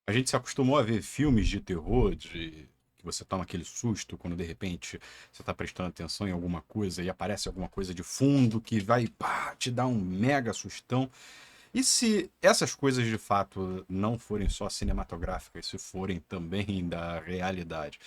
A gente se acostumou a ver filmes de terror, de que você toma aquele susto quando de repente você está prestando atenção em alguma coisa e aparece alguma coisa de fundo que vai, pá, te dar um mega sustão. E se essas coisas de fato não forem só cinematográficas, se forem também da realidade?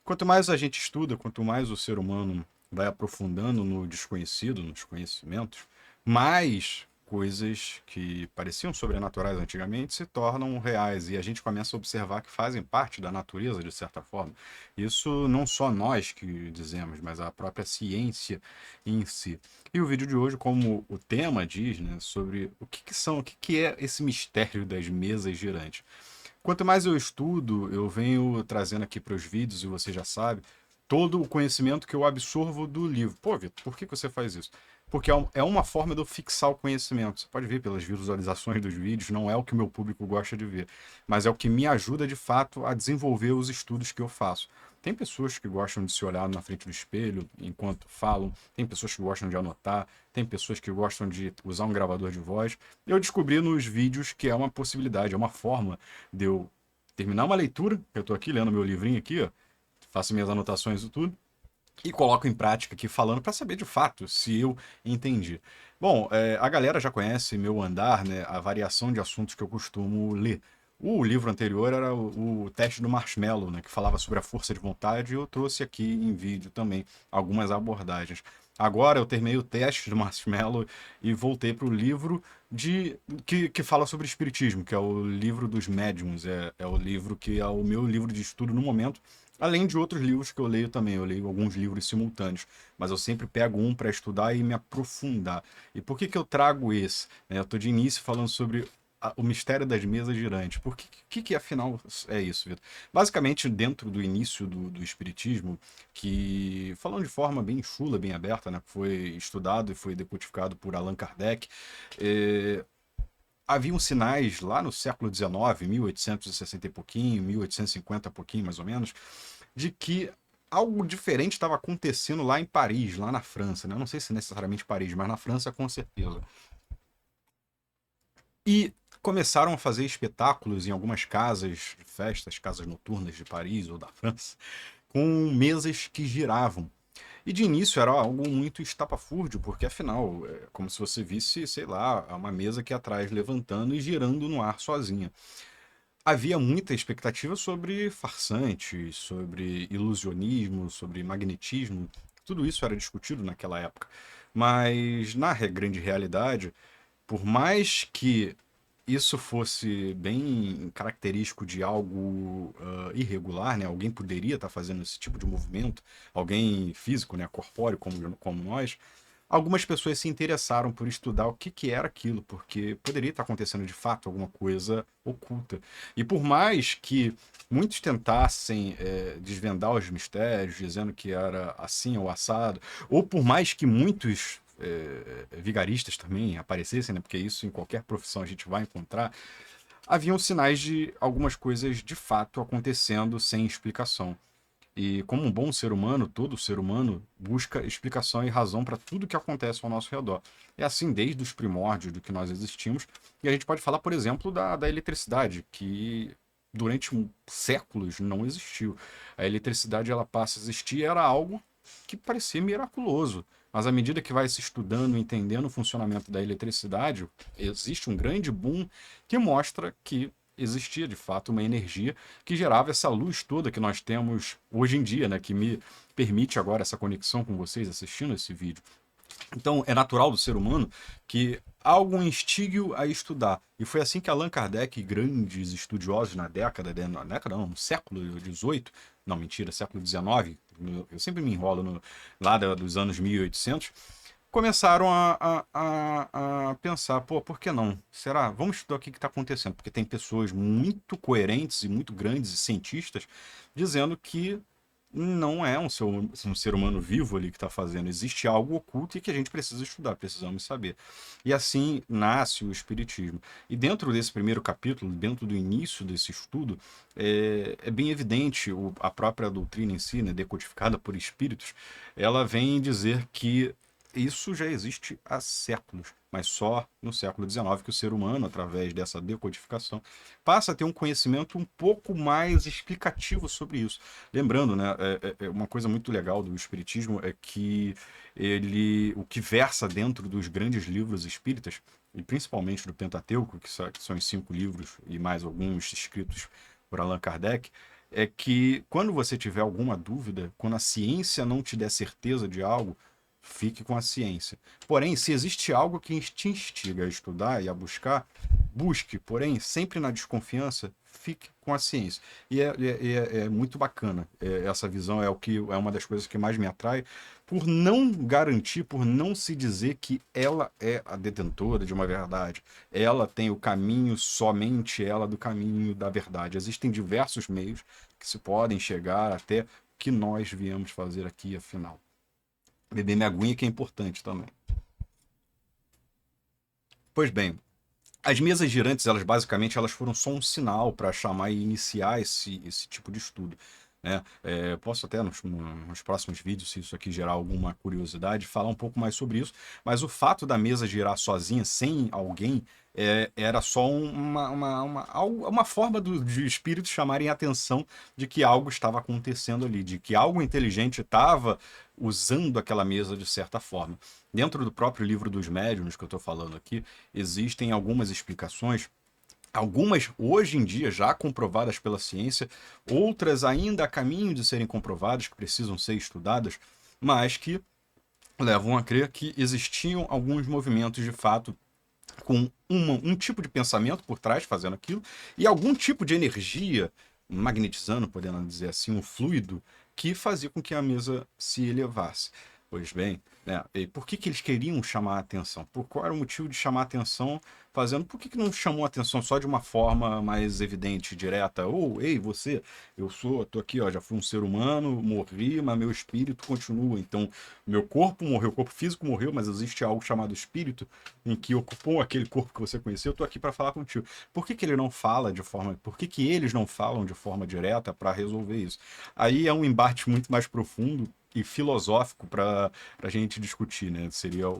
Quanto mais a gente estuda, quanto mais o ser humano vai aprofundando no desconhecido, nos conhecimentos, mais coisas que pareciam sobrenaturais antigamente se tornam reais e a gente começa a observar que fazem parte da natureza de certa forma. Isso não só nós que dizemos, mas a própria ciência em si. E o vídeo de hoje, como o tema diz, né, sobre o que é esse mistério das mesas girantes. Quanto mais eu estudo, eu venho trazendo aqui para os vídeos, e você já sabe, todo o conhecimento que eu absorvo do livro. Pô, Vitor, por que você faz isso? Porque é uma forma de eu fixar o conhecimento. Você pode ver pelas visualizações dos vídeos, não é o que o meu público gosta de ver, mas é o que me ajuda de fato a desenvolver os estudos que eu faço. Tem pessoas que gostam de se olhar na frente do espelho enquanto falam, tem pessoas que gostam de anotar, tem pessoas que gostam de usar um gravador de voz. Eu descobri nos vídeos que é uma possibilidade, é uma forma de eu terminar uma leitura, eu estou aqui lendo meu livrinho aqui, ó, faço minhas anotações e tudo, e coloco em prática aqui falando para saber de fato se eu entendi. Bom, a galera já conhece meu andar, né, a variação de assuntos que eu costumo ler. O livro anterior era o teste do marshmallow, né, que falava sobre a força de vontade, e eu trouxe aqui em vídeo também algumas abordagens. Agora eu terminei o teste do marshmallow e voltei para o livro que fala sobre espiritismo, que é o livro dos médiums, é o livro que é o meu livro de estudo no momento, além de outros livros que eu leio também. Eu leio alguns livros simultâneos, mas eu sempre pego um para estudar e me aprofundar. E por que eu trago esse? Eu estou de início falando sobre o mistério das mesas girantes. Por que afinal é isso, Vitor? Basicamente, dentro do início do Espiritismo, que, falando de forma bem chula, bem aberta, né, foi estudado e foi decodificado por Allan Kardec, haviam sinais lá no século XIX, 1860 e pouquinho, 1850 e pouquinho mais ou menos, de que algo diferente estava acontecendo lá em Paris, lá na França, né? Eu não sei se necessariamente Paris, mas na França com certeza. E começaram a fazer espetáculos em algumas casas de festas, casas noturnas de Paris ou da França, com mesas que giravam. E de início era algo muito estapafúrdio, porque afinal, é como se você visse, sei lá, uma mesa aqui atrás levantando e girando no ar sozinha. Havia muita expectativa sobre farsantes, sobre ilusionismo, sobre magnetismo. Tudo isso era discutido naquela época. Mas na grande realidade, por mais que isso fosse bem característico de algo irregular, né? Alguém poderia estar fazendo esse tipo de movimento, alguém físico, né? Corpóreo como nós. Algumas pessoas se interessaram por estudar o que era aquilo, porque poderia estar acontecendo de fato alguma coisa oculta. E por mais que muitos tentassem desvendar os mistérios, dizendo que era assim ou assado, ou por mais que muitos vigaristas também aparecessem, né, porque isso em qualquer profissão a gente vai encontrar, haviam sinais de algumas coisas de fato acontecendo sem explicação. E como um bom ser humano, todo ser humano busca explicação e razão para tudo que acontece ao nosso redor. É assim desde os primórdios do que nós existimos. E a gente pode falar, por exemplo, da eletricidade, que durante séculos não existiu. A eletricidade ela passa a existir, era algo que parecia miraculoso. Mas à medida que vai se estudando, entendendo o funcionamento da eletricidade, existe um grande boom que mostra que existia de fato uma energia que gerava essa luz toda que nós temos hoje em dia, né? Que me permite agora essa conexão com vocês assistindo esse vídeo. Então, é natural do ser humano que algo instigue-o a estudar. E foi assim que Allan Kardec e grandes estudiosos na década não, no século XVIII, não, mentira, século XIX, eu sempre me enrolo lá dos anos 1800, começaram a pensar, pô, por que não? Será? Vamos estudar o que está acontecendo, porque tem pessoas muito coerentes e muito grandes e cientistas dizendo que não é um ser humano vivo ali que está fazendo, existe algo oculto e que a gente precisa estudar, precisamos saber. E assim nasce o Espiritismo. E dentro desse primeiro capítulo, dentro do início desse estudo, é bem evidente a própria doutrina em si, né, decodificada por espíritos, ela vem dizer que isso já existe há séculos, mas só no século XIX que o ser humano, através dessa decodificação, passa a ter um conhecimento um pouco mais explicativo sobre isso. Lembrando, né, uma coisa muito legal do Espiritismo é que o que versa dentro dos grandes livros espíritas, e principalmente do Pentateuco, que são os 5 livros e mais alguns escritos por Allan Kardec, é que quando você tiver alguma dúvida, quando a ciência não te der certeza de algo, fique com a ciência. Porém, se existe algo que te instiga a estudar e a buscar, busque. Porém, sempre na desconfiança, fique com a ciência. É muito bacana. Essa visão é uma das coisas que mais me atrai, por não garantir, por não se dizer que ela é a detentora de uma verdade. Ela tem o caminho, somente ela, do caminho da verdade. Existem diversos meios que se podem chegar até o que nós viemos fazer aqui, afinal. Beber minha aguinha que é importante também. Pois bem, as mesas girantes, elas basicamente elas foram só um sinal para chamar e iniciar esse tipo de estudo. Né? Posso até nos próximos vídeos, se isso aqui gerar alguma curiosidade, falar um pouco mais sobre isso, mas o fato da mesa girar sozinha, sem alguém, era só uma forma de espíritos chamarem a atenção de que algo estava acontecendo ali, de que algo inteligente estava usando aquela mesa de certa forma. Dentro do próprio livro dos médiuns que eu estou falando aqui, existem algumas explicações, algumas hoje em dia já comprovadas pela ciência, outras ainda a caminho de serem comprovadas, que precisam ser estudadas, mas que levam a crer que existiam alguns movimentos de fato com um tipo de pensamento por trás fazendo aquilo e algum tipo de energia magnetizando, podendo dizer assim, um fluido que fazia com que a mesa se elevasse. Pois bem, né? E por que eles queriam chamar a atenção? Por qual era o motivo de chamar a atenção fazendo? Por que não chamou a atenção só de uma forma mais evidente, direta? Ou, ei, você, tô aqui, ó, já fui um ser humano, morri, mas meu espírito continua. Então, meu corpo morreu, o corpo físico morreu, mas existe algo chamado espírito em que ocupou aquele corpo que você conheceu. Eu tô aqui para falar contigo. Por que ele não fala de forma, por que eles não falam de forma direta para resolver isso? Aí é um embate muito mais profundo e filosófico para a gente discutir, né?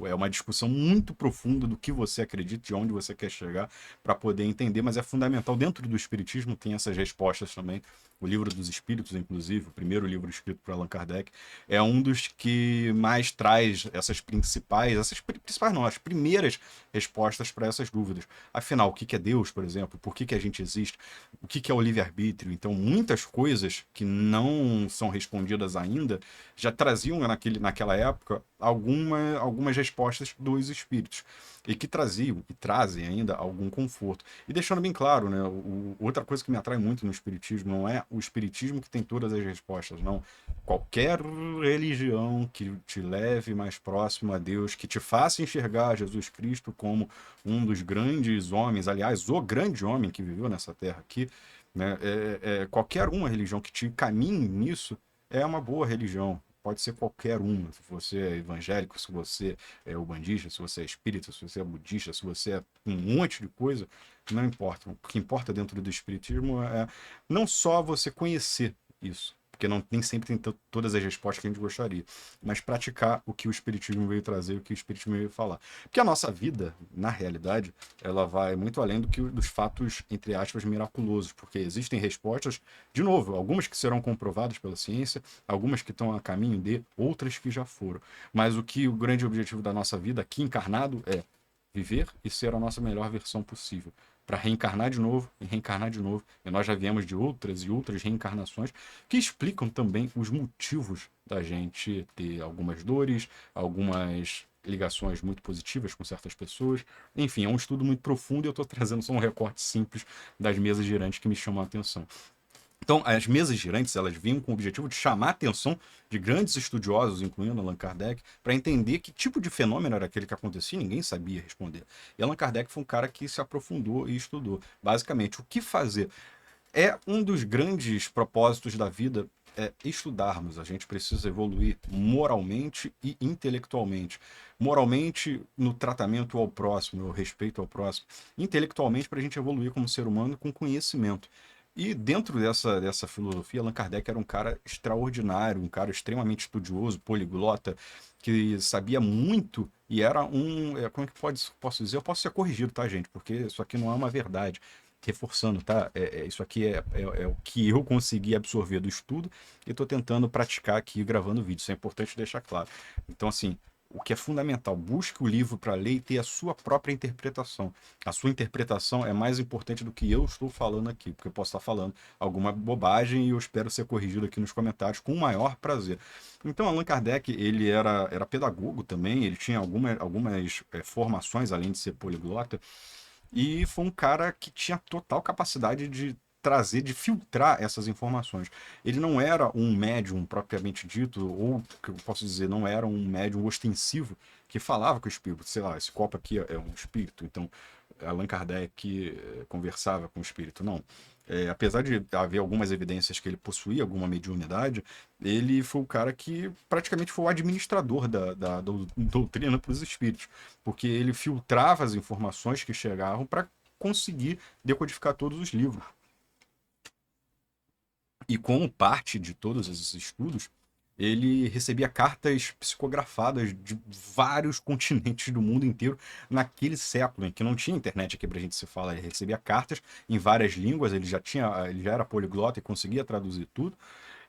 É uma discussão muito profunda do que você acredita, de onde você quer chegar, para poder entender, mas é fundamental. Dentro do Espiritismo tem essas respostas também. O Livro dos Espíritos, inclusive, o primeiro livro escrito por Allan Kardec, é um dos que mais traz essas principais não, as primeiras respostas para essas dúvidas. Afinal, o que é Deus, por exemplo? Por que a gente existe? O que é o livre-arbítrio? Então, muitas coisas que não são respondidas ainda já traziam naquela época algumas respostas dos espíritos e que traziam e trazem ainda algum conforto. E deixando bem claro, né, outra coisa que me atrai muito no espiritismo não é o espiritismo que tem todas as respostas, não. Qualquer religião que te leve mais próximo a Deus, que te faça enxergar Jesus Cristo como um dos grandes homens, aliás, o grande homem que viveu nessa terra aqui, né, qualquer uma religião que te encaminhe nisso é uma boa religião. Pode ser qualquer uma. Se você é evangélico, se você é ubandista, se você é espírita, se você é budista, se você é um monte de coisa, não importa. O que importa dentro do espiritismo é não só você conhecer isso, porque nem sempre tem todas as respostas que a gente gostaria, mas praticar o que o espiritismo veio trazer, o que o espiritismo veio falar. Porque a nossa vida, na realidade, ela vai muito além dos fatos, entre aspas, miraculosos, porque existem respostas, de novo, algumas que serão comprovadas pela ciência, algumas que estão a caminho de, outras que já foram. Mas o grande objetivo da nossa vida aqui encarnado é viver e ser a nossa melhor versão possível. Para reencarnar de novo e reencarnar de novo. E nós já viemos de outras e outras reencarnações que explicam também os motivos da gente ter algumas dores, algumas ligações muito positivas com certas pessoas. Enfim, é um estudo muito profundo e eu estou trazendo só um recorte simples das mesas girantes que me chamam a atenção. Então, as mesas girantes, elas vinham com o objetivo de chamar a atenção de grandes estudiosos, incluindo Allan Kardec, para entender que tipo de fenômeno era aquele que acontecia e ninguém sabia responder. E Allan Kardec foi um cara que se aprofundou e estudou. Basicamente, o que fazer? É um dos grandes propósitos da vida é estudarmos. A gente precisa evoluir moralmente e intelectualmente. Moralmente, no tratamento ao próximo, no respeito ao próximo. Intelectualmente, para a gente evoluir como ser humano com conhecimento. E dentro dessa filosofia, Allan Kardec era um cara extraordinário, um cara extremamente estudioso, poliglota, que sabia muito e era como é que posso dizer? Eu posso ser corrigido, tá, gente? Porque isso aqui não é uma verdade. Reforçando, tá? Isso aqui é o que eu consegui absorver do estudo e estou tentando praticar aqui gravando vídeo. Isso é importante deixar claro. Então, assim, o que é fundamental, busque o livro para ler e ter a sua própria interpretação. A sua interpretação é mais importante do que eu estou falando aqui, porque eu posso estar falando alguma bobagem e eu espero ser corrigido aqui nos comentários com o maior prazer. Então, Allan Kardec, ele era pedagogo também, ele tinha algumas formações, além de ser poliglota, e foi um cara que tinha total capacidade de trazer, de filtrar essas informações. Ele não era um médium propriamente dito, ou que eu posso dizer, não era um médium ostensivo que falava com o espírito. Sei lá, esse copo aqui é um espírito, então Allan Kardec conversava com o espírito. Não. Apesar de haver algumas evidências que ele possuía alguma mediunidade, ele foi o cara que praticamente foi o administrador da doutrina para os espíritos, porque ele filtrava as informações que chegavam para conseguir decodificar todos os livros. E como parte de todos esses estudos, ele recebia cartas psicografadas de vários continentes do mundo inteiro naquele século, em que não tinha internet aqui pra gente se falar. Ele recebia cartas em várias línguas, ele já era poliglota e conseguia traduzir tudo.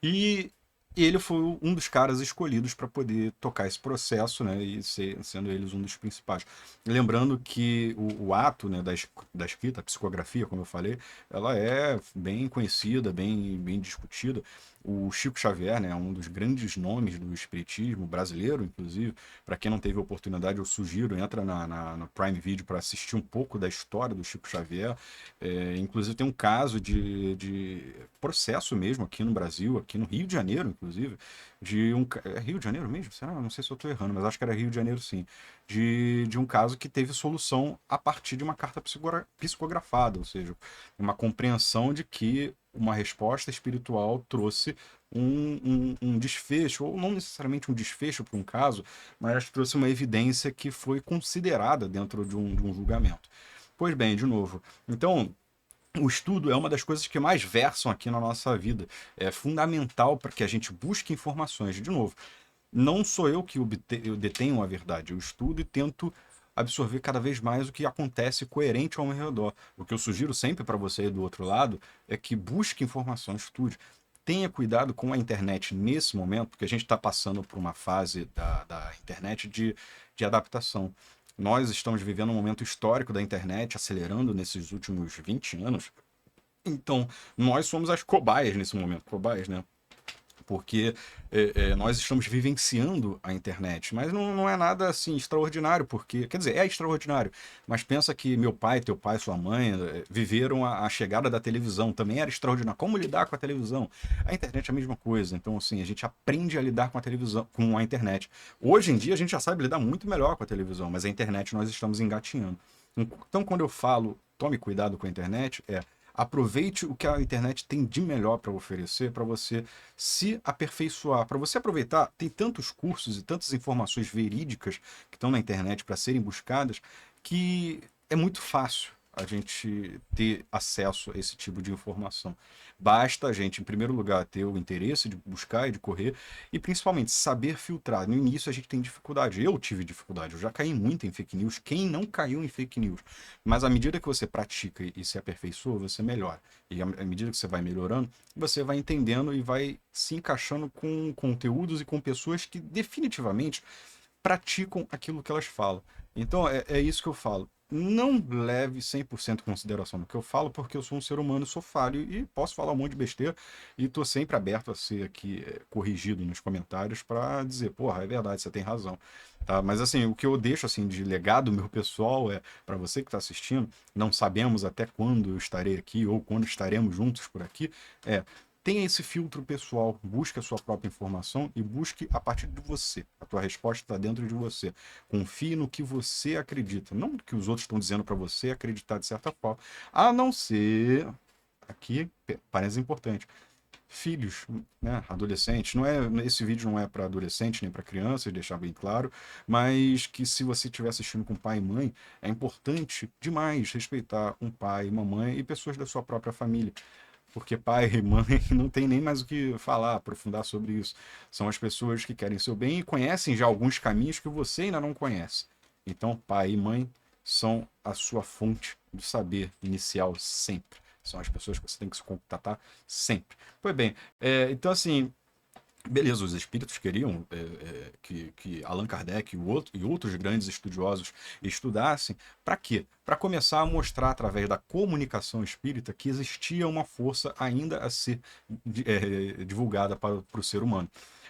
E ele foi um dos caras escolhidos para poder tocar esse processo, né, e sendo eles um dos principais. Lembrando que o ato, né, da escrita, a psicografia, como eu falei, ela é bem conhecida, bem discutida. O Chico Xavier, né, é um dos grandes nomes do espiritismo brasileiro, inclusive. Para quem não teve oportunidade, eu sugiro, entra no Prime Video para assistir um pouco da história do Chico Xavier. Inclusive tem um caso de processo mesmo aqui no Brasil, aqui no Rio de Janeiro, inclusive, É Rio de Janeiro mesmo? Será? Não sei se eu estou errando, mas acho que era Rio de Janeiro, sim. De um caso que teve solução a partir de uma carta psicografada, ou seja, uma compreensão de que uma resposta espiritual trouxe um desfecho, ou não necessariamente um desfecho para um caso, mas trouxe uma evidência que foi considerada dentro de um julgamento. Pois bem, de novo. Então, o estudo é uma das coisas que mais versam aqui na nossa vida. É fundamental para que a gente busque informações. De novo, não sou eu que eu detenho a verdade. Eu estudo e tento absorver cada vez mais o que acontece coerente ao meu redor. O que eu sugiro sempre para você do outro lado é que busque informação, estude. Tenha cuidado com a internet nesse momento, porque a gente está passando por uma fase da internet de adaptação. Nós estamos vivendo um momento histórico da internet, acelerando nesses últimos 20 anos. Então, nós somos as cobaias nesse momento, cobaias, né? Porque nós estamos vivenciando a internet, mas não é nada assim extraordinário, porque, quer dizer, é extraordinário, mas pensa que meu pai, teu pai, sua mãe viveram a chegada da televisão, também era extraordinário. Como lidar com a televisão? A internet é a mesma coisa, então assim, a gente aprende a lidar com a televisão, com a internet. Hoje em dia a gente já sabe lidar muito melhor com a televisão, mas a internet nós estamos engatinhando. Então, quando eu falo tome cuidado com a internet, aproveite o que a internet tem de melhor para oferecer, para você se aperfeiçoar. Para você aproveitar, tem tantos cursos e tantas informações verídicas que estão na internet para serem buscadas, que é muito fácil a gente ter acesso a esse tipo de informação. Basta a gente, em primeiro lugar, ter o interesse de buscar e de correr, e principalmente saber filtrar. No início a gente tem dificuldade. Eu tive dificuldade, eu já caí muito em fake news. Quem não caiu em fake news? Mas à medida que você pratica e se aperfeiçoa, você melhora. E à medida que você vai melhorando, você vai entendendo e vai se encaixando com conteúdos e com pessoas que definitivamente praticam aquilo que elas falam. Então é isso que eu falo. Não leve 100% em consideração no que eu falo, porque eu sou um ser humano, sou falho e posso falar um monte de besteira e estou sempre aberto a ser aqui corrigido nos comentários para dizer, porra, é verdade, você tem razão. Tá? Mas assim, o que eu deixo assim de legado meu pessoal é para você que está assistindo, não sabemos até quando eu estarei aqui ou quando estaremos juntos por aqui, é tenha esse filtro pessoal, busque a sua própria informação e busque a partir de você. A tua resposta está dentro de você. Confie no que você acredita, não no que os outros estão dizendo para você acreditar de certa forma. A não ser, aqui, parece importante, filhos, né, adolescentes. Não é, esse vídeo não é para adolescente nem para crianças, deixar bem claro, mas que se você estiver assistindo com pai e mãe, é importante demais respeitar um pai, uma mãe e pessoas da sua própria família. porque pai e mãe não tem nem mais o que falar, aprofundar sobre isso. São as pessoas que querem seu bem e conhecem já alguns caminhos que você ainda não conhece. Então, pai e mãe são a sua fonte do saber inicial sempre. São as pessoas que você tem que se contatar sempre. Pois bem, então assim, beleza, os espíritos queriam que Allan Kardec e outros grandes estudiosos estudassem. Para quê? Para começar a mostrar, através da comunicação espírita, que existia uma força ainda a ser divulgada para o ser humano.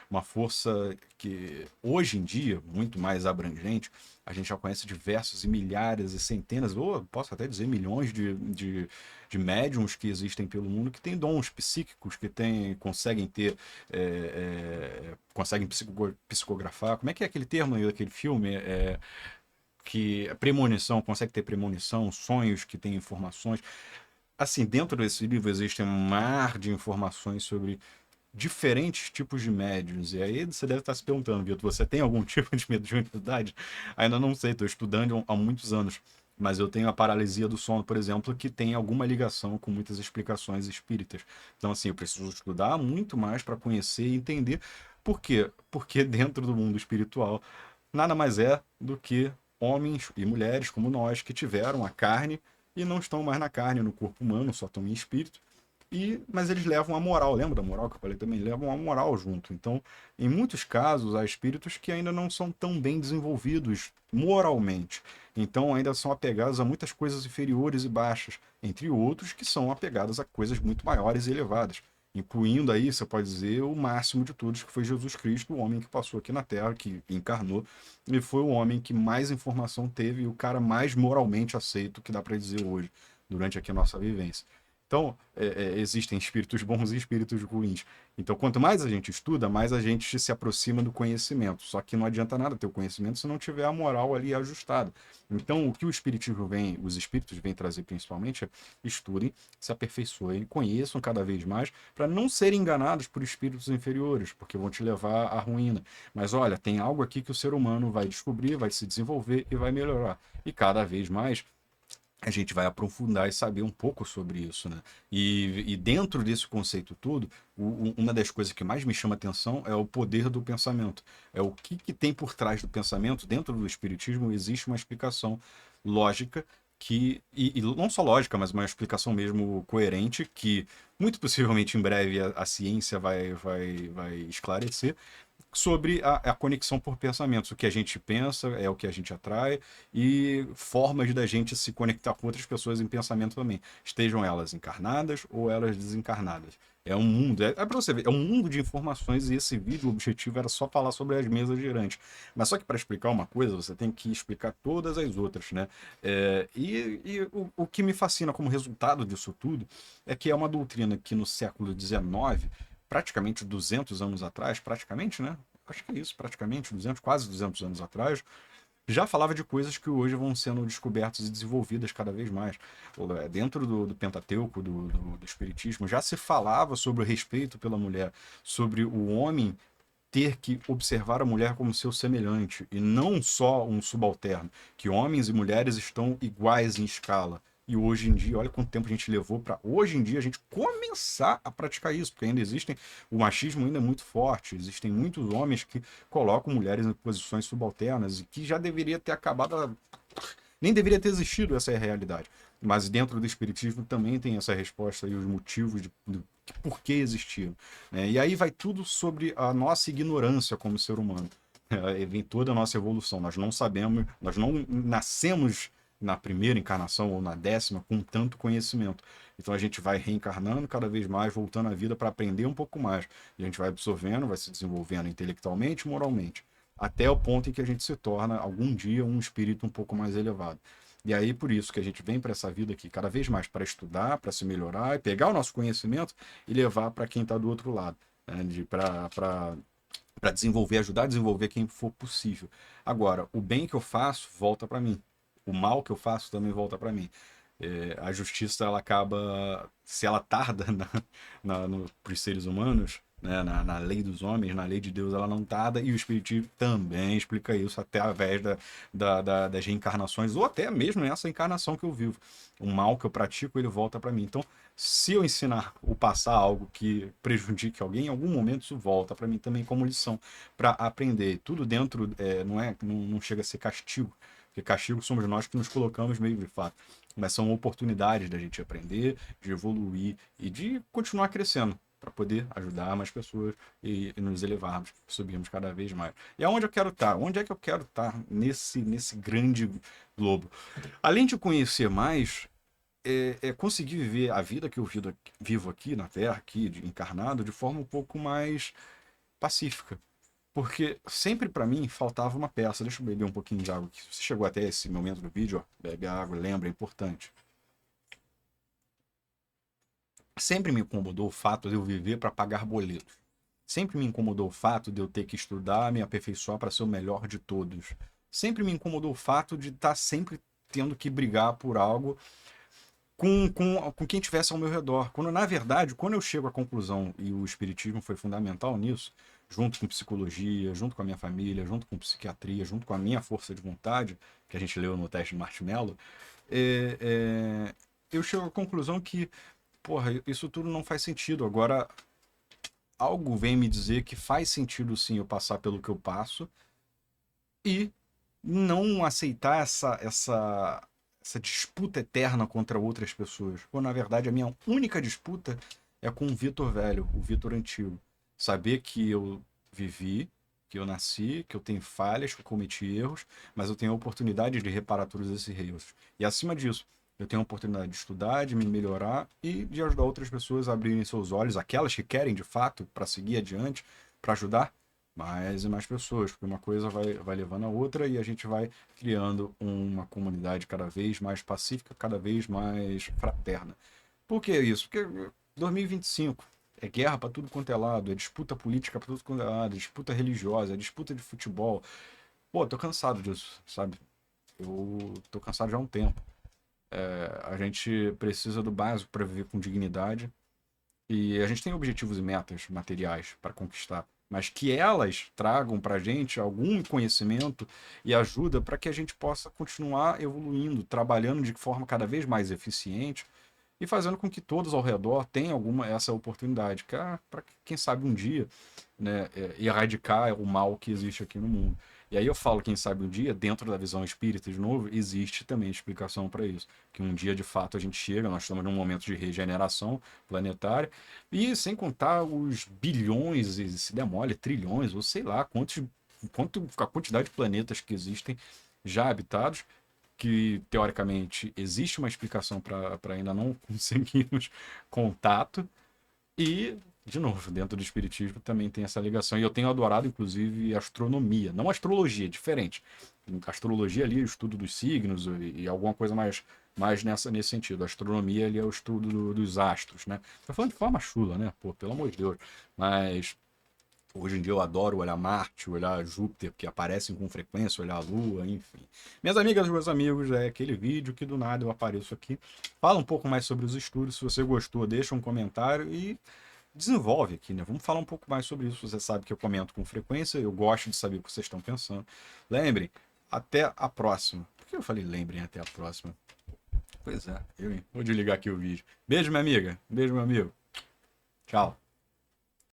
Uma força que, hoje em dia, muito mais abrangente, a gente já conhece diversos e milhares e centenas, ou posso até dizer milhões de médiums que existem pelo mundo que têm dons psíquicos, que conseguem ter conseguem psicografar. Como é que é aquele termo aí daquele filme? Que premonição, consegue ter premonição, sonhos que têm informações. Assim, dentro desse livro existe um mar de informações sobre diferentes tipos de médiums. E aí você deve estar se perguntando, Vitor, você tem algum tipo de mediunidade? Ainda não sei, estou estudando há muitos anos. Mas eu tenho a paralisia do sono, por exemplo, que tem alguma ligação com muitas explicações espíritas. Então, assim, eu preciso estudar muito mais para conhecer e entender. Por quê? Porque dentro do mundo espiritual, nada mais é do que homens e mulheres como nós que tiveram a carne e não estão mais na carne, no corpo humano, só estão em espírito. Mas eles levam a moral, lembra da moral que eu falei também? Levam a moral junto. Então, em muitos casos, há espíritos que ainda não são tão bem desenvolvidos moralmente. Então, ainda são apegados a muitas coisas inferiores e baixas, entre outros que são apegados a coisas muito maiores e elevadas. Incluindo aí, você pode dizer, o máximo de todos, que foi Jesus Cristo, o homem que passou aqui na Terra, que encarnou, e foi o homem que mais informação teve e o cara mais moralmente aceito, que dá para dizer hoje, durante aqui a nossa vivência. Então, existem espíritos bons e espíritos ruins. Então, quanto mais a gente estuda, mais a gente se aproxima do conhecimento. Só que não adianta nada ter o conhecimento se não tiver a moral ali ajustada. Então, o que o espiritismo vem, os espíritos vêm trazer principalmente é estudem, se aperfeiçoem, conheçam cada vez mais, para não serem enganados por espíritos inferiores, porque vão te levar à ruína. Mas olha, tem algo aqui que o ser humano vai descobrir, vai se desenvolver e vai melhorar. E cada vez mais a gente vai aprofundar e saber um pouco sobre isso, né? E dentro desse conceito todo, uma das coisas que mais me chama atenção é o poder do pensamento. É o que tem por trás do pensamento. Dentro do espiritismo existe uma explicação lógica e não só lógica, mas uma explicação mesmo coerente que muito possivelmente em breve a ciência vai esclarecer sobre a conexão por pensamentos. O que a gente pensa é o que a gente atrai e formas da gente se conectar com outras pessoas em pensamento também, estejam elas encarnadas ou elas desencarnadas. É um mundo, para você ver, é um mundo de informações e esse vídeo, o objetivo era só falar sobre as mesas girantes. Mas só que para explicar uma coisa, você tem que explicar todas as outras, né? O que me fascina como resultado disso tudo é que é uma doutrina que no século XIX, praticamente 200 anos atrás, praticamente, né? Acho que é isso, praticamente 200, quase 200 anos atrás, já falava de coisas que hoje vão sendo descobertas e desenvolvidas cada vez mais. Dentro do Pentateuco, do Espiritismo, já se falava sobre o respeito pela mulher, sobre o homem ter que observar a mulher como seu semelhante e não só um subalterno, que homens e mulheres estão iguais em escala. E hoje em dia, olha quanto tempo a gente levou para hoje em dia a gente começar a praticar isso, porque ainda existem, o machismo ainda é muito forte, existem muitos homens que colocam mulheres em posições subalternas e que já deveria ter acabado, nem deveria ter existido, essa é a realidade. Mas dentro do espiritismo também tem essa resposta e os motivos de por que existiram, né? E aí vai tudo sobre a nossa ignorância como ser humano. Vem toda a nossa evolução. Nós não sabemos, nós não nascemos na primeira encarnação ou na décima com tanto conhecimento. Então a gente vai reencarnando cada vez mais, voltando à vida para aprender um pouco mais. E a gente vai absorvendo, vai se desenvolvendo intelectualmente, moralmente, até o ponto em que a gente se torna algum dia um espírito um pouco mais elevado. E aí por isso que a gente vem para essa vida aqui cada vez mais para estudar, para se melhorar, e pegar o nosso conhecimento e levar para quem está do outro lado, né? Para desenvolver, ajudar a desenvolver quem for possível. Agora, o bem que eu faço volta para mim. O mal que eu faço também volta para mim. A justiça, ela acaba, se ela tarda para os seres humanos, né, na lei dos homens, na lei de Deus, ela não está dada, e o Espiritismo também explica isso até através das reencarnações, ou até mesmo nessa encarnação que eu vivo. O mal que eu pratico, ele volta para mim. Então, se eu ensinar ou passar algo que prejudique alguém, em algum momento isso volta para mim também como lição, para aprender. Tudo dentro não chega a ser castigo, porque castigo somos nós que nos colocamos meio de fato. Mas são oportunidades da gente aprender, de evoluir e de continuar crescendo para poder ajudar mais pessoas e nos elevarmos, subirmos cada vez mais. E aonde eu quero estar? Onde é que eu quero estar nesse grande globo? Além de conhecer mais, conseguir viver a vida que eu vivo aqui na Terra, aqui encarnado, de forma um pouco mais pacífica. Porque sempre para mim faltava uma peça. Deixa eu beber um pouquinho de água aqui. Se você chegou até esse momento do vídeo, ó, bebe água, lembra, é importante. Sempre me incomodou o fato de eu viver para pagar boletos. Sempre me incomodou o fato de eu ter que estudar, me aperfeiçoar para ser o melhor de todos. Sempre me incomodou o fato de estar sempre tendo que brigar por algo com quem tivesse ao meu redor. Quando, na verdade, quando eu chego à conclusão, e o Espiritismo foi fundamental nisso, junto com psicologia, junto com a minha família, junto com psiquiatria, junto com a minha força de vontade, que a gente leu no teste de Marshmallow, é, eu chego à conclusão que, porra, isso tudo não faz sentido. Agora, algo vem me dizer que faz sentido sim eu passar pelo que eu passo e não aceitar essa disputa eterna contra outras pessoas. Quando na verdade a minha única disputa é com o Vitor velho, o Vitor antigo. Saber que eu vivi, que eu nasci, que eu tenho falhas, que eu cometi erros, mas eu tenho a oportunidade de reparar todos esses erros. E acima disso, eu tenho a oportunidade de estudar, de me melhorar e de ajudar outras pessoas a abrirem seus olhos, aquelas que querem de fato, para seguir adiante, para ajudar mais e mais pessoas, porque uma coisa vai levando a outra e a gente vai criando uma comunidade cada vez mais pacífica, cada vez mais fraterna. Por que isso? Porque 2025 é guerra para tudo quanto é lado, é disputa política para tudo quanto é lado, é disputa religiosa, é disputa de futebol. Pô, tô cansado disso, sabe? Eu tô cansado já há um tempo. A gente precisa do básico para viver com dignidade e a gente tem objetivos e metas materiais para conquistar, mas que elas tragam para a gente algum conhecimento e ajuda para que a gente possa continuar evoluindo, trabalhando de forma cada vez mais eficiente e fazendo com que todos ao redor tenham essa oportunidade, para quem sabe um dia, né, erradicar o mal que existe aqui no mundo. E aí eu falo, quem sabe um dia, dentro da visão espírita, de novo, existe também explicação para isso. Que um dia, de fato, a gente chega, nós estamos num momento de regeneração planetária, e sem contar os bilhões, e se der mole, trilhões, ou sei lá, a quantidade de planetas que existem já habitados, que teoricamente existe uma explicação para ainda não conseguirmos contato, e, de novo, dentro do espiritismo também tem essa ligação. E eu tenho adorado, inclusive, astronomia. Não astrologia, diferente. Astrologia ali é o estudo dos signos e alguma coisa mais nesse sentido. A astronomia ali é o estudo dos astros, né? Tô falando de forma chula, né? Pô, pelo amor de Deus. Mas hoje em dia eu adoro olhar Marte, olhar Júpiter, que aparecem com frequência, olhar a Lua, enfim. Minhas amigas e meus amigos, é aquele vídeo que do nada eu apareço aqui. Fala um pouco mais sobre os estudos. Se você gostou, deixa um comentário e desenvolve aqui, né? Vamos falar um pouco mais sobre isso. Você sabe que eu comento com frequência, eu gosto de saber o que vocês estão pensando. Lembrem, até a próxima. Por que eu falei lembrem até a próxima? Pois é, hein? Vou desligar aqui o vídeo. Beijo, minha amiga. Beijo, meu amigo. Tchau.